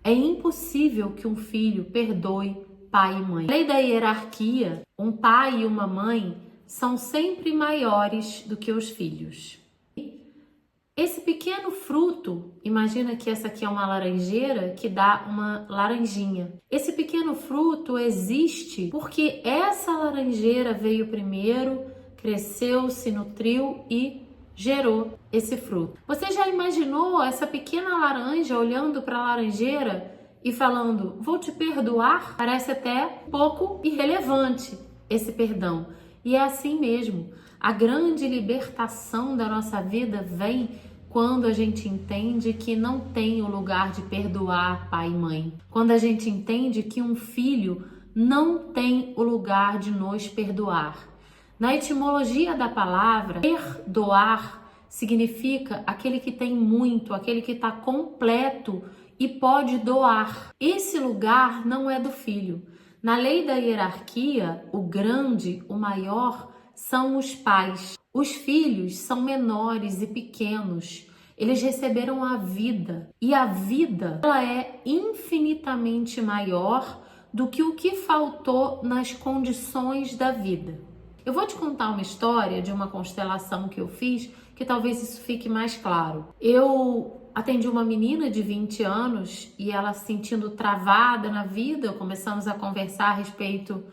É impossível que um filho perdoe pai e mãe. Na lei da hierarquia, um pai e uma mãe são sempre maiores do que os filhos. Esse pequeno fruto, imagina que essa aqui é uma laranjeira que dá uma laranjinha. Esse pequeno fruto existe porque essa laranjeira veio primeiro, cresceu, se nutriu e gerou esse fruto. Você já imaginou essa pequena laranja olhando para a laranjeira e falando, vou te perdoar? Parece até um pouco irrelevante esse perdão. E é assim mesmo. A grande libertação da nossa vida vem quando a gente entende que não tem o lugar de perdoar pai e mãe. Quando a gente entende que um filho não tem o lugar de nos perdoar. Na etimologia da palavra, perdoar significa aquele que tem muito, aquele que está completo e pode doar. Esse lugar não é do filho. Na lei da hierarquia, o grande, o maior, são os pais. Os filhos são menores e pequenos. Eles receberam a vida. E a vida, ela é infinitamente maior do que o que faltou nas condições da vida. Eu vou te contar uma história de uma constelação que eu fiz, que talvez isso fique mais claro. Eu atendi uma menina de 20 anos e ela se sentindo travada na vida, começamos a conversar a respeito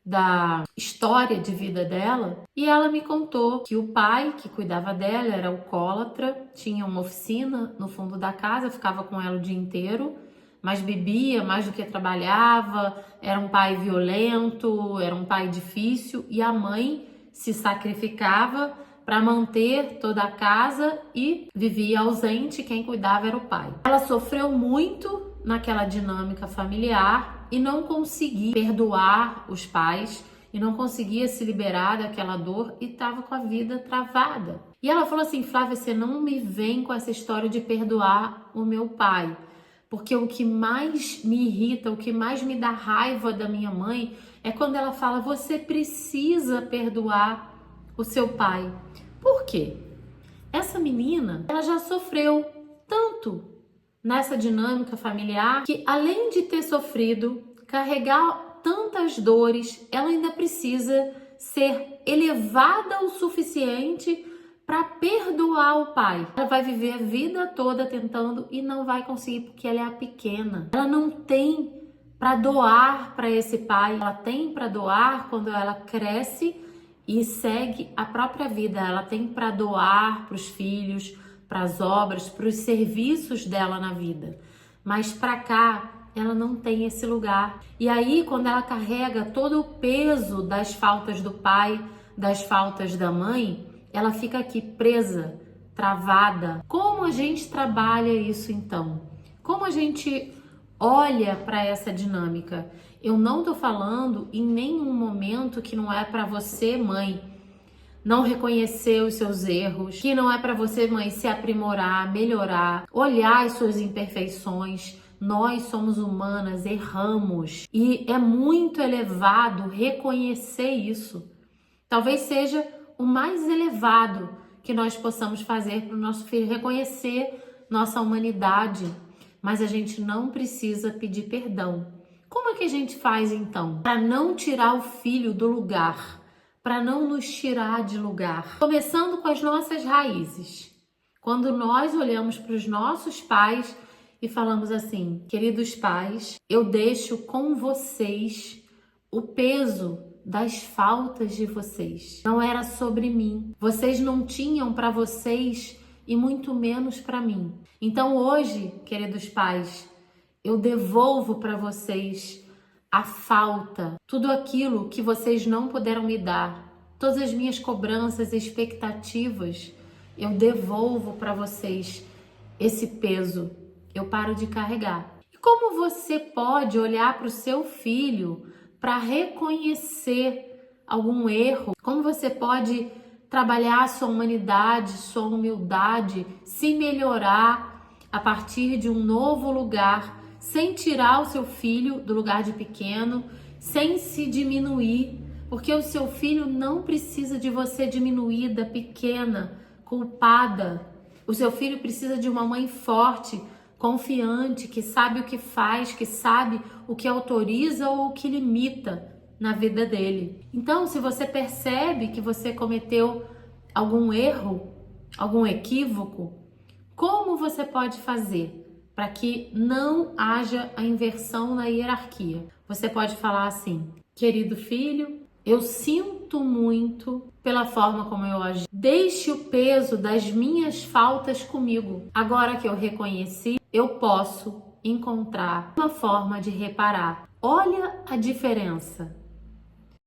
da história de vida dela e ela me contou que o pai que cuidava dela era alcoólatra, tinha uma oficina no fundo da casa, ficava com ela o dia inteiro, mas bebia mais do que trabalhava, era um pai violento, era um pai difícil e a mãe se sacrificava para manter toda a casa e vivia ausente, quem cuidava era o pai. Ela sofreu muito naquela dinâmica familiar e não conseguia perdoar os pais e não conseguia se liberar daquela dor e estava com a vida travada. E ela falou assim, Flávia, você não me vem com essa história de perdoar o meu pai, porque o que mais me irrita, o que mais me dá raiva da minha mãe é quando ela fala, você precisa perdoar o seu pai. Por quê? Essa menina, ela já sofreu tanto nessa dinâmica familiar que além de ter sofrido, carregar tantas dores, ela ainda precisa ser elevada o suficiente para perdoar o pai. Ela vai viver a vida toda tentando e não vai conseguir porque ela é pequena. Ela não tem para doar para esse pai. Ela tem para doar quando ela cresce e segue a própria vida. Ela tem para doar para os filhos, para as obras, para os serviços dela na vida. Mas para cá, ela não tem esse lugar. E aí, quando ela carrega todo o peso das faltas do pai, das faltas da mãe, ela fica aqui presa, travada. Como a gente trabalha isso então? Como a gente olha para essa dinâmica? Eu não tô falando em nenhum momento que não é para você, mãe, não reconhecer os seus erros, que não é para você, mãe, se aprimorar, melhorar, olhar as suas imperfeições. Nós somos humanas, erramos e é muito elevado reconhecer isso. Talvez seja o mais elevado que nós possamos fazer para o nosso filho, reconhecer nossa humanidade, mas a gente não precisa pedir perdão. Como é que a gente faz então para não tirar o filho do lugar, para não nos tirar de lugar? Começando com as nossas raízes. Quando nós olhamos para os nossos pais e falamos assim, queridos pais, eu deixo com vocês o peso das faltas de vocês. Não era sobre mim. Vocês não tinham para vocês e muito menos para mim. Então hoje, queridos pais, eu devolvo para vocês a falta, tudo aquilo que vocês não puderam me dar, todas as minhas cobranças e expectativas, eu devolvo para vocês esse peso. Eu paro de carregar. E como você pode olhar para o seu filho para reconhecer algum erro? Como você pode trabalhar a sua humanidade, sua humildade, se melhorar a partir de um novo lugar, sem tirar o seu filho do lugar de pequeno, sem se diminuir, porque o seu filho não precisa de você diminuída, pequena, culpada. O seu filho precisa de uma mãe forte confiante, que sabe o que faz, que sabe o que autoriza ou o que limita na vida dele. Então, se você percebe que você cometeu algum erro, algum equívoco, como você pode fazer para que não haja a inversão na hierarquia? Você pode falar assim: querido filho, eu sinto muito pela forma como eu agi. Deixe o peso das minhas faltas comigo. Agora que eu reconheci, eu posso encontrar uma forma de reparar. Olha a diferença.